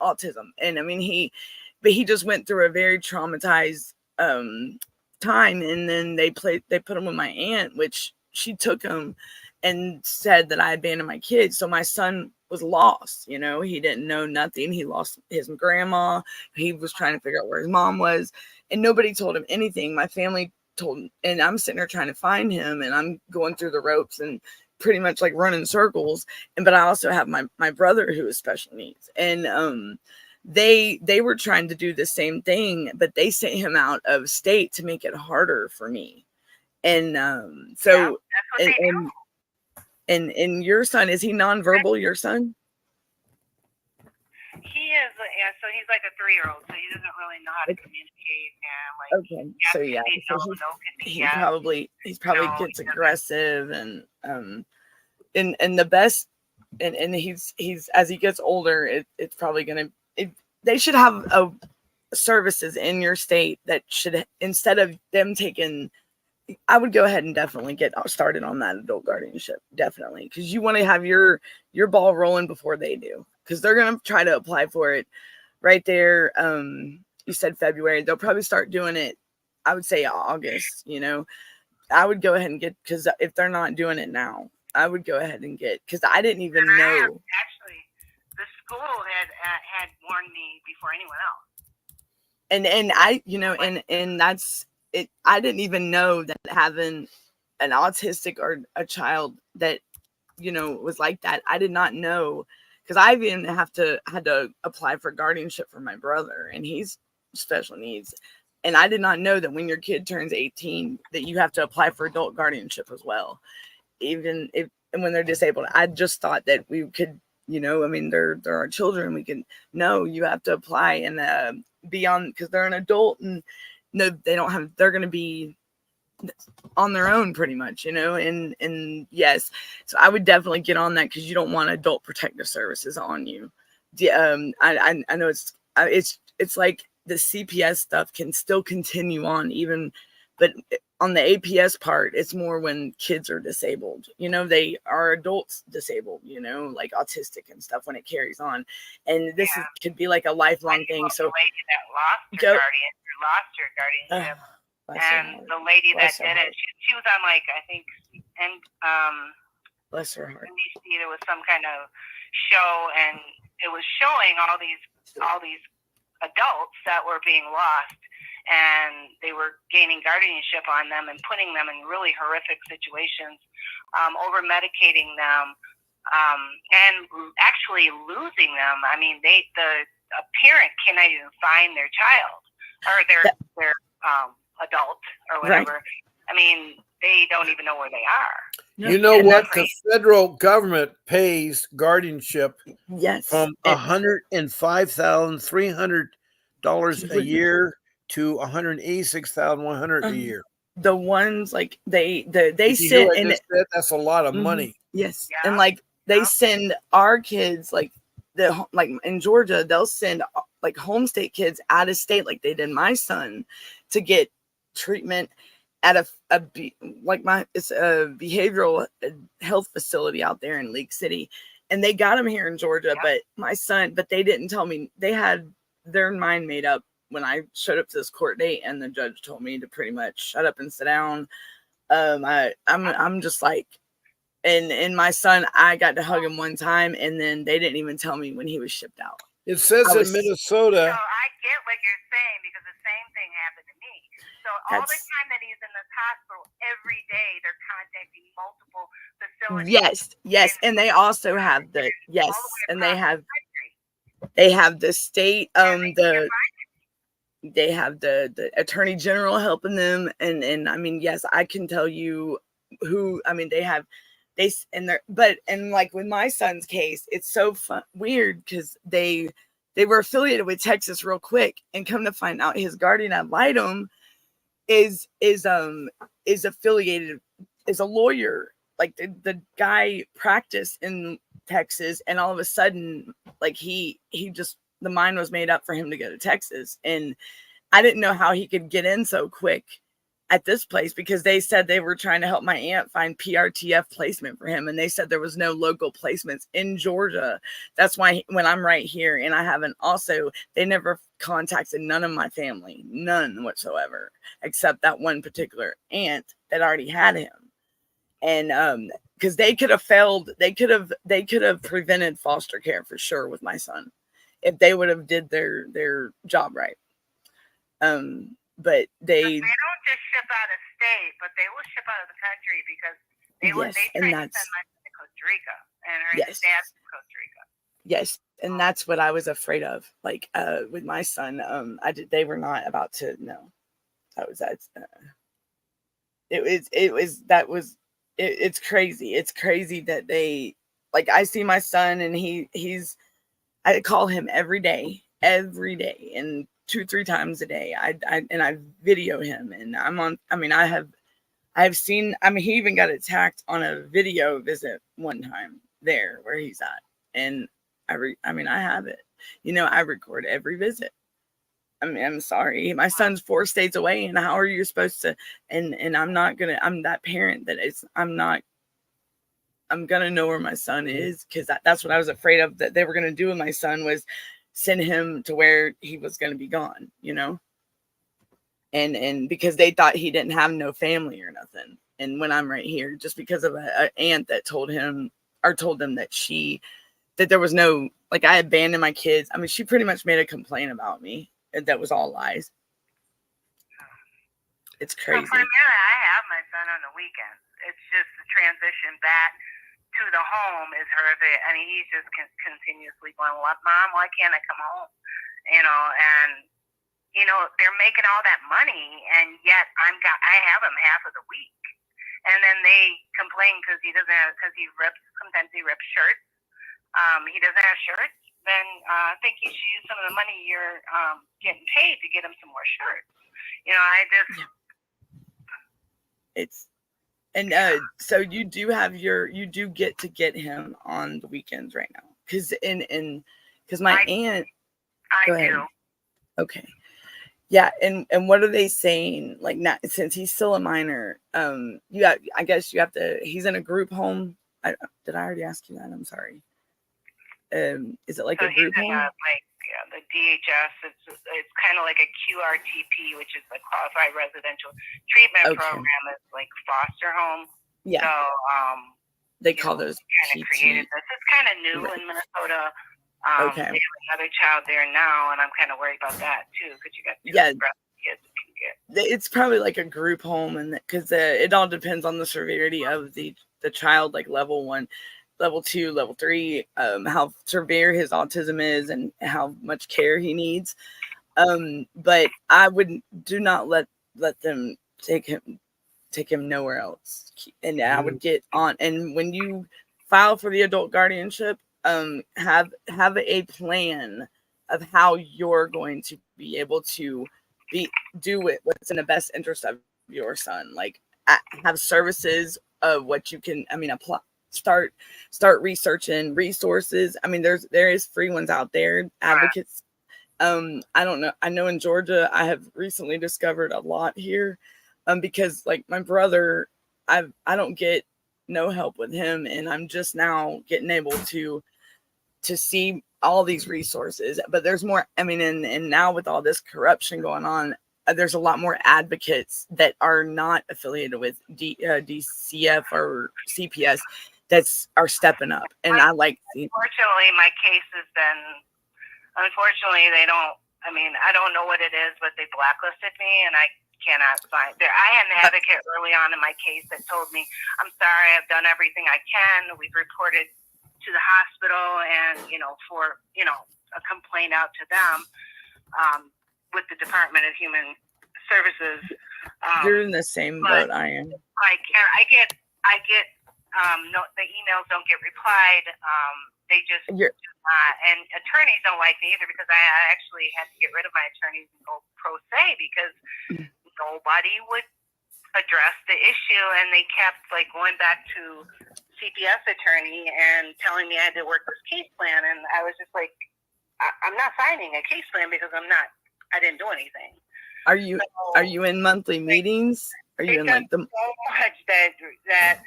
autism. And I mean, he just went through a very traumatized time. And then they put him with my aunt, which she took him and said that I abandoned my kids. So my son was lost. You know, he didn't know nothing. He lost his grandma. He was trying to figure out where his mom was, and nobody told him anything. My family told him, and I'm sitting there trying to find him, and I'm going through the ropes and pretty much like running circles. But I also have my brother who has special needs, and they were trying to do the same thing, but they sent him out of state to make it harder for me. And so and your son, is he nonverbal, your son? He is, so he's like a 3-year-old, so he doesn't really know how to communicate, and okay, so yeah, he probably gets aggressive, and the best, and he's as he gets older, it's probably gonna. They should have services in your state that should, instead of them taking. I would go ahead and definitely get started on that adult guardianship, definitely, because you want to have your ball rolling before they do, because they're going to try to apply for it right there. You said February. They'll probably start doing it, I would say August. You know, I would go ahead and get, because if they're not doing it now, I would go ahead and get, because I didn't even know. Actually, the school had warned me before anyone else. And I, you know, and that's it. I didn't even know that having an autistic or a child that, you know, was like that. I did not know, because I even had to apply for guardianship for my brother, and he's special needs. And I did not know that when your kid turns 18, that you have to apply for adult guardianship as well, even if and when they're disabled. I just thought that we could, you know, I mean, they're our children. We can, no, you have to apply and be on, because they're an adult, and no, they don't have, they're going to be on their own pretty much, you know, and yes, so I would definitely get on that, because you don't want adult protective services on you. I know it's like the CPS stuff can still continue on even, but on the APS part, it's more when kids are disabled, you know, they are adults disabled, you know, like autistic and stuff, when it carries on. And this could be like a lifelong thing. So the lady that lost her guardianship, and the lady that did it, she was on, like, I think, and bless her heart, NBC, there was some kind of show, and it was showing all these adults that were being lost, and they were gaining guardianship on them and putting them in really horrific situations, over medicating them, and actually losing them. I mean, a parent cannot even find their child or their adult or whatever. Right. I mean, they don't even know where they are. You know what? The federal government pays guardianship from $105,300 a year to $186,100 a year. The ones like they send, and that's a lot of money. Yes, yeah. And like they send our kids, like in Georgia, they'll send like home state kids out of state, like they did my son, to get treatment at it's a behavioral health facility out there in League City. and they got him here in Georgia, but they didn't tell me. They had their mind made up when I showed up to this court date, and the judge told me to pretty much shut up and sit down. I'm just like, and my son, I got to hug him one time, and then they didn't even tell me when he was shipped out. It says in Minnesota. So I get what you're saying, because the same thing happened to me. So all the time that he's in this hospital, every day they're contacting multiple facilities. Yes, and they also have they have the state, they have the attorney general helping them, and I mean, yes, I can tell you who. I mean, and like with my son's case, it's so weird because they were affiliated with Texas real quick, and come to find out his guardian ad litem is affiliated, is a lawyer. Like the guy practiced in Texas, and all of a sudden, like he just, the mind was made up for him to go to Texas, and I didn't know how he could get in so quick at this place, because they said they were trying to help my aunt find PRTF placement for him, and they said there was no local placements in Georgia. That's why when I'm right here, and I haven't also, they never contacted none of my family, none whatsoever, except that one particular aunt that already had him. And because they could have prevented foster care for sure with my son if they would have did their job right. But they don't just ship out of state, but they will ship out of the country, because they tried to send my son to Costa Rica, and his dad's from Costa Rica. Yes, and that's what I was afraid of. Like with my son, they were not about to know. It's crazy. It's crazy that they, like, I see my son, and I call him every day, and 2-3 times a day. I video him, and I've seen, he even got attacked on a video visit one time there where he's at. And I have it, I record every visit. I'm sorry, my son's 4 states away, and how are you supposed to, and I'm that parent that I'm going to know where my son is, because that's what I was afraid of, that they were going to do with my son, was send him to where he was going to be gone, and because they thought he didn't have no family or nothing. And when I'm right here, just because of an aunt that told them that there was no, like, I abandoned my kids. I mean, she pretty much made a complaint about me, and that was all lies. It's crazy. So for me, I have my son on the weekends. It's just the transition back to the home is horrific. I mean, he's just continuously going, "What, Mom? Why can't I come home?" And they're making all that money, and yet I have him half of the week, and then they complain because he sometimes he rips shirts. He doesn't have shirts. Then I think you should use some of the money you're getting paid to get him some more shirts. So you do get to get him on the weekends right now, because my aunt. I do. Okay. Yeah, and what are they saying? Like, not since he's still a minor, I guess you have to. He's in a group home. Did I already ask you that? I'm sorry. Is it like a group home? The DHS. It's kind of like a QRTP, which is the Qualified Residential Treatment Program. It's like foster home. Yeah. So they call those kind of created this. It's kind of new in Minnesota. Okay. They have another child there now, and I'm kind of worried about that too, because you got two kids you can get. It's probably like a group home, and because it all depends on the severity of the child, like level 1, level 2, level 3, how severe his autism is, and how much care he needs. But I do not let them take him nowhere else, and I would get on. And when you file for the adult guardianship, have a plan of how you're going to be able to do it, what's in the best interest of your son. Like, have services of what you can, apply, start researching resources. I mean, there is free ones out there, advocates. I don't know. I know in Georgia, I have recently discovered a lot here, because like my brother, I don't get no help with him, and I'm just now getting able to see all these resources. But there's more. I mean, and now with all this corruption going on, there's a lot more advocates that are not affiliated with DCF or CPS are stepping up, and I like. Unfortunately, my case has been. Unfortunately, they don't. I mean, I don't know what it is, but they blacklisted me, and I cannot find there. I had an advocate early on in my case that told me, "I'm sorry, I've done everything I can. We've reported to the hospital, and for a complaint out to them with the Department of Human Services." You're in the same boat I am. I get no, the emails don't get replied. They just do not, and attorneys don't like me either, because I actually had to get rid of my attorneys and go pro se because nobody would address the issue, and they kept going back to CPS attorney and telling me I had to work this case plan, and I was just like, I'm not signing a case plan because I didn't do anything. Are you in monthly meetings? Are you in so much that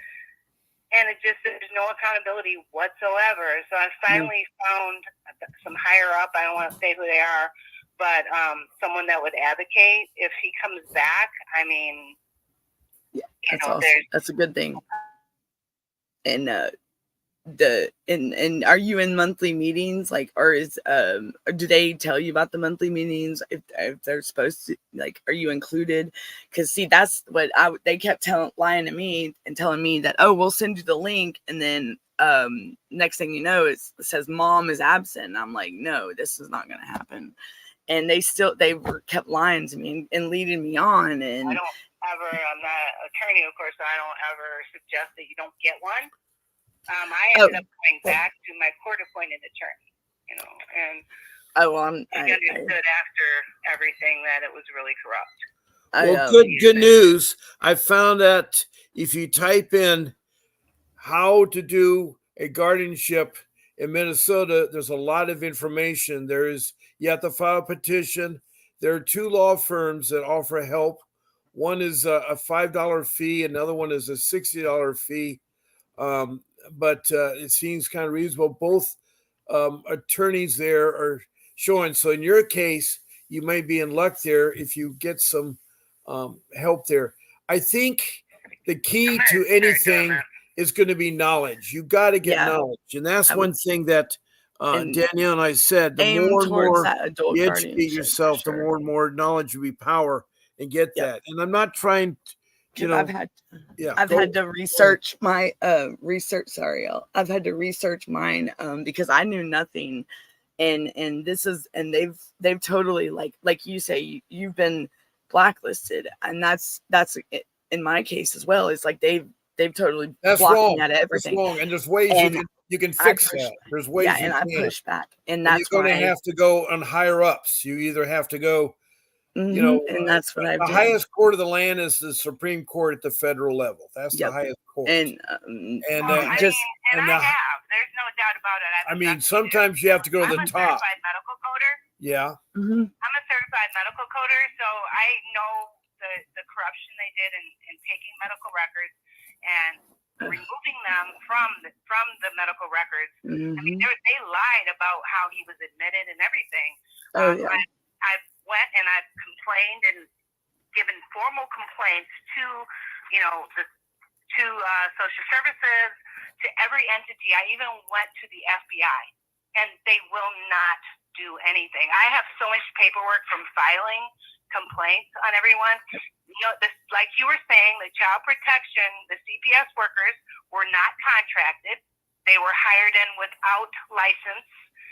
and it just, there's no accountability whatsoever. So I finally found some higher up, I don't want to say who they are, but someone that would advocate if he comes back. I mean, that's awesome. That's a good thing. And and are you in monthly meetings, or is do they tell you about the monthly meetings if they're supposed to, are you included? Because see, that's what they kept lying to me and telling me that, oh, we'll send you the link, and then next thing you know, it says mom is absent, and I'm like, no, this is not going to happen. And they kept lying to me and leading me on. And I'm not an attorney, of course, so I don't ever suggest that you don't get one. I ended up going back to my court-appointed attorney, and I understood after everything that it was really corrupt. Well, good news. I found that if you type in how to do a guardianship in Minnesota, there's a lot of information. You have to file a petition. There are 2 law firms that offer help. One is a $5 fee. Another one is a $60 fee. But it seems kind of reasonable. Both attorneys there are showing. So in your case, you may be in luck there if you get some help there. I think the key to anything is going to be knowledge. You got to get knowledge. And that's one thing that Danielle and I said, the more and more you educate yourself, the more and more knowledge will be power, and get that. And I'm not trying to, I've had to research my research. Sorry, I've had to research mine because I knew nothing, and they've totally like you say, you've been blacklisted, and that's in my case as well. It's like they've totally blocked me out of everything. That's wrong, and there's ways you can fix that. There's ways, and I push back, and that's you're going to have to go on higher ups. You either have to go. And that's what I've done. The highest court of the land is the Supreme Court at the federal level. That's the highest court. I have. There's no doubt about it. Sometimes you have to go to the top. I'm a certified medical coder. Yeah. I'm a certified medical coder, so I know the corruption they did in taking medical records and removing them from the medical records. I mean, they lied about how he was admitted and everything. I went and I've complained and given formal complaints to, social services, to every entity. I even went to the FBI, and they will not do anything. I have so much paperwork from filing complaints on everyone. Like you were saying, the child protection, the CPS workers were not contracted. They were hired in without license.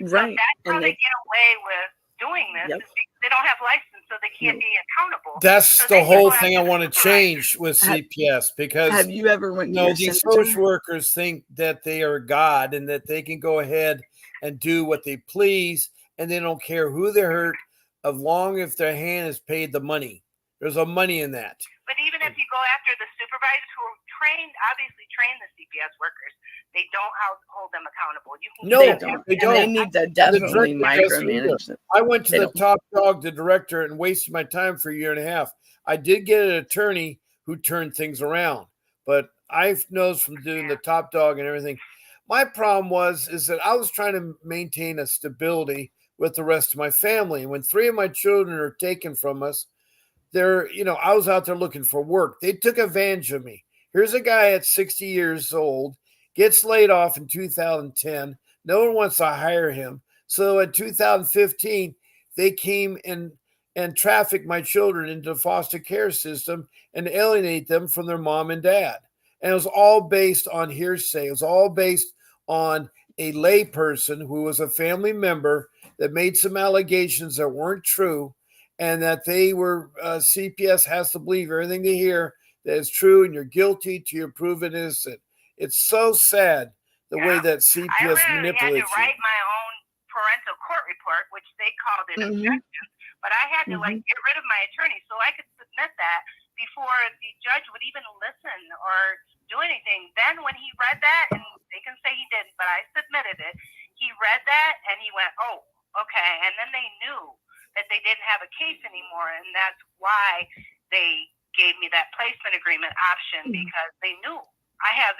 Right. So that's how they get away with doing this. They don't have license, so they can't be accountable. That's the whole thing I want to change with CPS, because have you ever went to these social workers think that they are God and that they can go ahead and do what they please, and they don't care who they hurt, as long as their hand has paid the money. There's a money in that. But even if you go after the supervisors who are obviously train the CPS workers, they don't hold them accountable. They don't. They need to definitely micromanage them. I went to the top dog, the director, and wasted my time for a year and a half. I did get an attorney who turned things around, but I know from doing the top dog and everything. My problem is that I was trying to maintain a stability with the rest of my family. And when 3 of my children are taken from us, I was out there looking for work. They took advantage of me. Here's a guy at 60 years old, gets laid off in 2010. No one wants to hire him. So in 2015, they came and trafficked my children into the foster care system and alienate them from their mom and dad. And it was all based on hearsay. It was all based on a lay person who was a family member that made some allegations that weren't true, and that they were CPS has to believe everything they hear that is true, and you're guilty till you're proven innocent. It's so sad the way that CPS I literally manipulates had to write my own parental court report, which they called it objection, but I had to get rid of my attorney so I could submit that before the judge would even listen or do anything. Then when he read that, and they can say he didn't, but I submitted it, he read that and he went, oh, okay. And then they knew that they didn't have a case anymore, and that's why they gave me that placement agreement option, because they knew. I had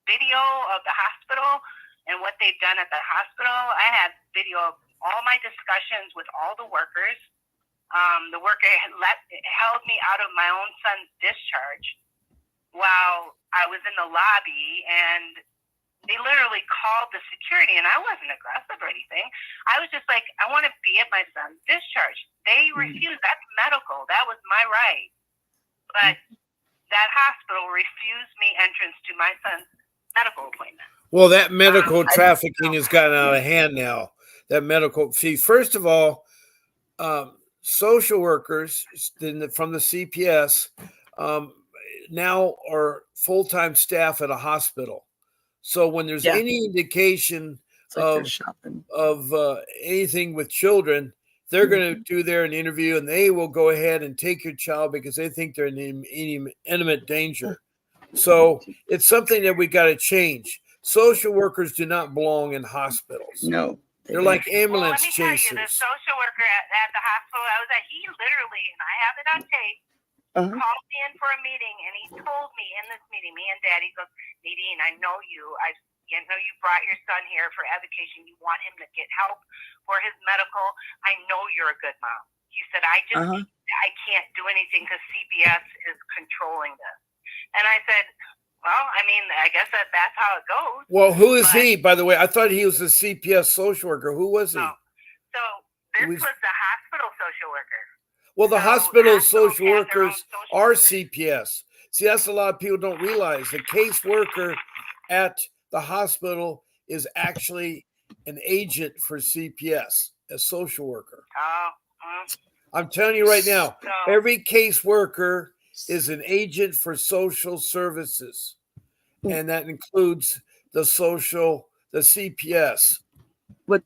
video of the hospital and what they've done at the hospital. I had video of all my discussions with all the workers. The worker held me out of my own son's discharge while I was in the lobby, and they literally called the security, and I wasn't aggressive or anything. I was just like, I want to be at my son's discharge. They refused. That's medical. That was my right. But that hospital refused me entrance to my son's medical appointment. Well, that medical trafficking has gotten out of hand now. That medical fee. First of all, social workers from the CPS now are full-time staff at a hospital. So when there's any indication of anything with children, they're going to do an interview, and they will go ahead and take your child because they think they're in imminent danger. So it's something that we got to change. Social workers do not belong in hospitals. No. They're like ambulance chasers. Tell you, the social worker at the hospital I was at, he literally, and I have it on tape, called me in for a meeting, and he told me in this meeting, me and Dad, he goes, Nadine, I know you. I know you brought your son here for education. You want him to get help for his medical. I know you're a good mom. He said, I can't do anything because CPS is controlling this. And I said, well, I mean, I guess that's how it goes. Well, who is he, by the way? I thought he was a CPS social worker. Who was he? So this was the hospital social worker. Well, the hospital social workers are CPS. See, that's a lot of people don't realize. The caseworker at the hospital is actually an agent for CPS, a social worker. I'm telling you right now, every caseworker is an agent for social services, and that includes the CPS. But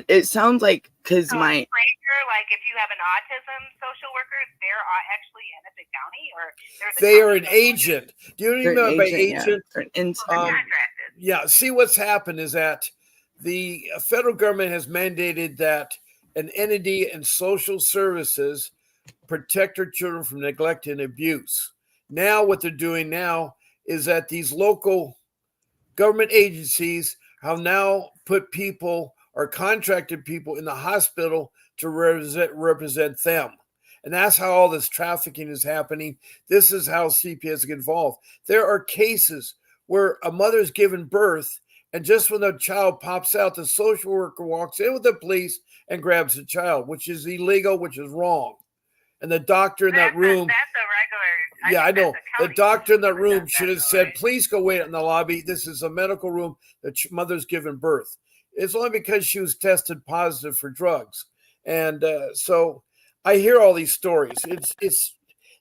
it sounds like, because like if you have an autism social worker, they're actually in Hennepin County, or they are an agent. Do you know by agent? Yeah. See, what's happened is that the federal government has mandated that an entity in social services protect our children from neglect and abuse. Now, what they're doing now is that these local government agencies have now put people or contracted people in the hospital to represent them. And that's how all this trafficking is happening. This is how CPS get involved. There are cases where a mother's given birth, and just when the child pops out, the social worker walks in with the police and grabs the child, which is illegal, which is wrong. And the doctor in that room, that's a regular. I know. The doctor in that room should have said, please go wait in the lobby. This is a medical room. The mother's given birth. It's only because she was tested positive for drugs. And so I hear all these stories.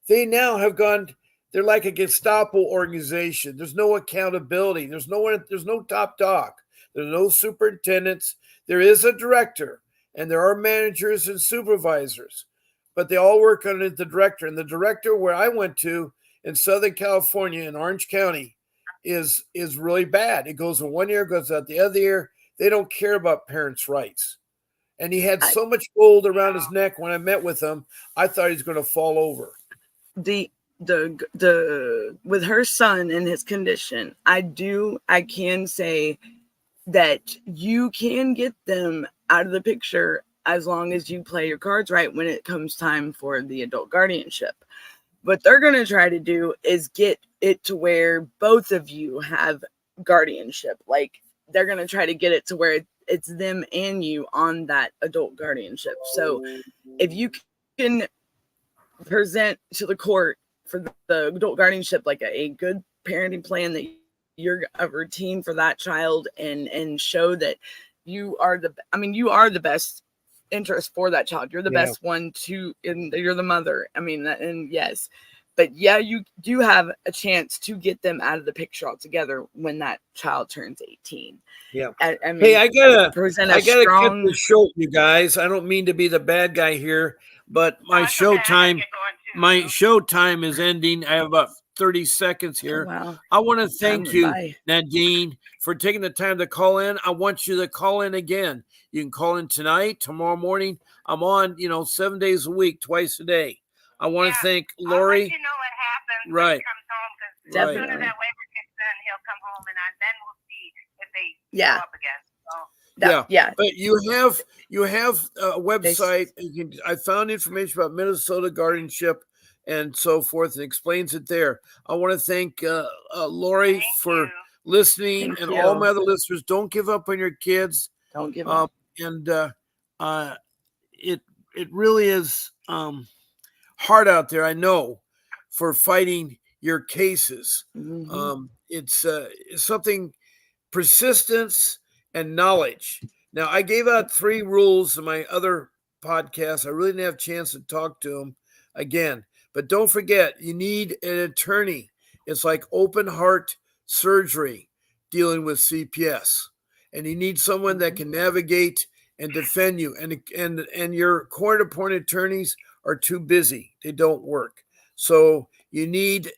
They now have gone, they're like a Gestapo organization. There's no accountability. There's no top dog. There's no superintendents. There is a director, and there are managers and supervisors, but they all work under the director. And the director where I went to in Southern California in Orange County is really bad. It goes in one ear, goes out the other ear. They don't care about parents' rights. And he had so much gold around his neck. When I met with him, I thought he was going to fall over. with her son and his condition, I can say that you can get them out of the picture as long as you play your cards right when it comes time for the adult guardianship. What they're going to try to do is get it to where both of you have guardianship. Like, they're going to try to get it to where it's them and you on that adult guardianship. So if you can present to the court for the adult guardianship like a good parenting plan, that you're a routine for that child, and show that you are the best interest for that child. You're the best one to, and you're the mother. I mean, and yes, but yeah, you do have a chance to get them out of the picture altogether when that child turns 18. Yeah. I mean, hey, I gotta strong... cut this short, you guys. I don't mean to be the bad guy here, but my show time is ending. I have about 30 seconds here. Oh, wow. I want to thank you, Nadine, for taking the time to call in. I want you to call in again. You can call in tonight, tomorrow morning. I'm on, 7 days a week, twice a day. I want to thank Lori. I'll let you know what happens right. when he comes home, because as soon as that waiver kicks in, he'll come home, and then we'll see if they go up again. So. But you have a website. I found information about Minnesota guardianship and so forth, and explains it there. I want to thank Lori for listening, and all my other listeners. Don't give up on your kids. Don't give up. And it really is hard out there, I know, for fighting your cases. Mm-hmm. It's something, persistence and knowledge. Now, I gave out 3 rules in my other podcast. I really didn't have a chance to talk to them again. But don't forget, you need an attorney. It's like open heart surgery dealing with CPS. And you need someone that can navigate and defend you. And your court-appointed attorneys are too busy. They don't work. So you need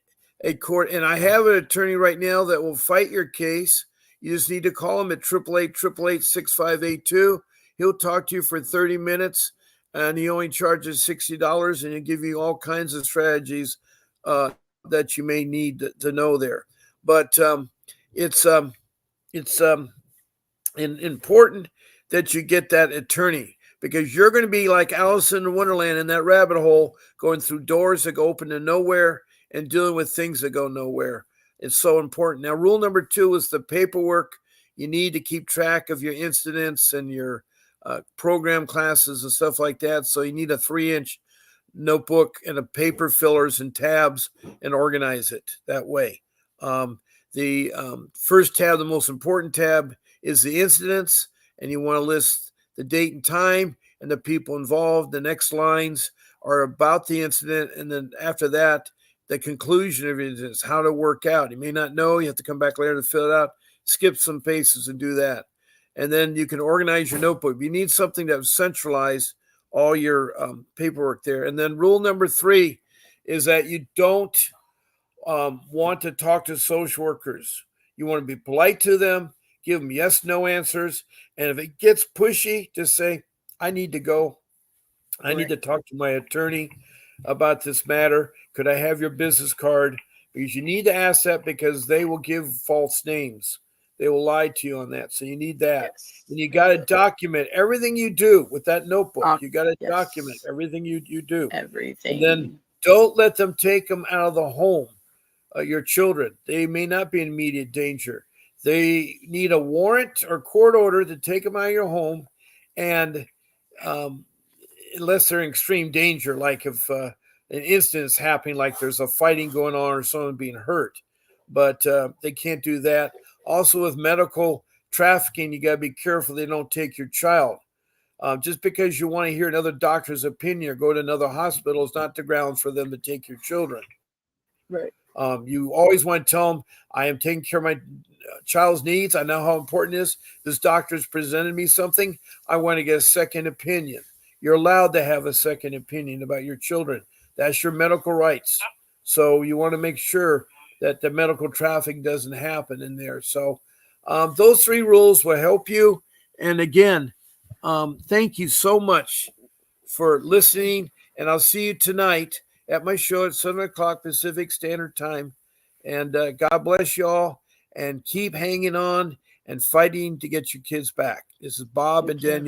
a court. And I have an attorney right now that will fight your case. You just need to call him at 888-888-6582. He'll talk to you for 30 minutes, and he only charges $60, and he'll give you all kinds of strategies that you may need to know there. But it's important that you get that attorney, because you're going to be like Alice in Wonderland in that rabbit hole, going through doors that go open to nowhere and dealing with things that go nowhere. It's so important. Now, rule number 2 is the paperwork. You need to keep track of your incidents and your program classes and stuff like that. So you need a 3-inch notebook and a paper fillers and tabs, and organize it that way. The first tab, the most important tab, is the incidents, and you want to list the date and time and the people involved. The next lines are about the incident, and then after that, the conclusion of it is how to work out. You may not know. You have to come back later to fill it out. Skip some pages and do that. And then you can organize your notebook. You need something that will centralize all your paperwork there. And then rule number 3 is that you don't want to talk to social workers. You want to be polite to them, give them yes, no answers. And if it gets pushy, just say, I need to go. I need to talk to my attorney about this matter. Could I have your business card? Because you need to ask that, because they will give false names. They will lie to you on that. So you need that. Yes. And you got to document everything you do with that notebook. You got to document everything you do. Everything. And then don't let them take them out of the home, your children. They may not be in immediate danger. They need a warrant or court order to take them out of your home. And unless they're in extreme danger, like if an incident is happening, like there's a fighting going on or someone being hurt, but they can't do that. Also, with medical trafficking, you got to be careful they don't take your child. Just because you want to hear another doctor's opinion or go to another hospital is not the ground for them to take your children. Right. You always want to tell them, I am taking care of my child's needs. I know how important it is. This doctor's presented me something. I want to get a second opinion. You're allowed to have a second opinion about your children. That's your medical rights. So you want to make sure that the medical trafficking doesn't happen in there. So those 3 rules will help you. And again, thank you so much for listening. And I'll see you tonight at my show at 7:00 Pacific Standard Time. And God bless you all, and keep hanging on and fighting to get your kids back. This is Bob and Danielle.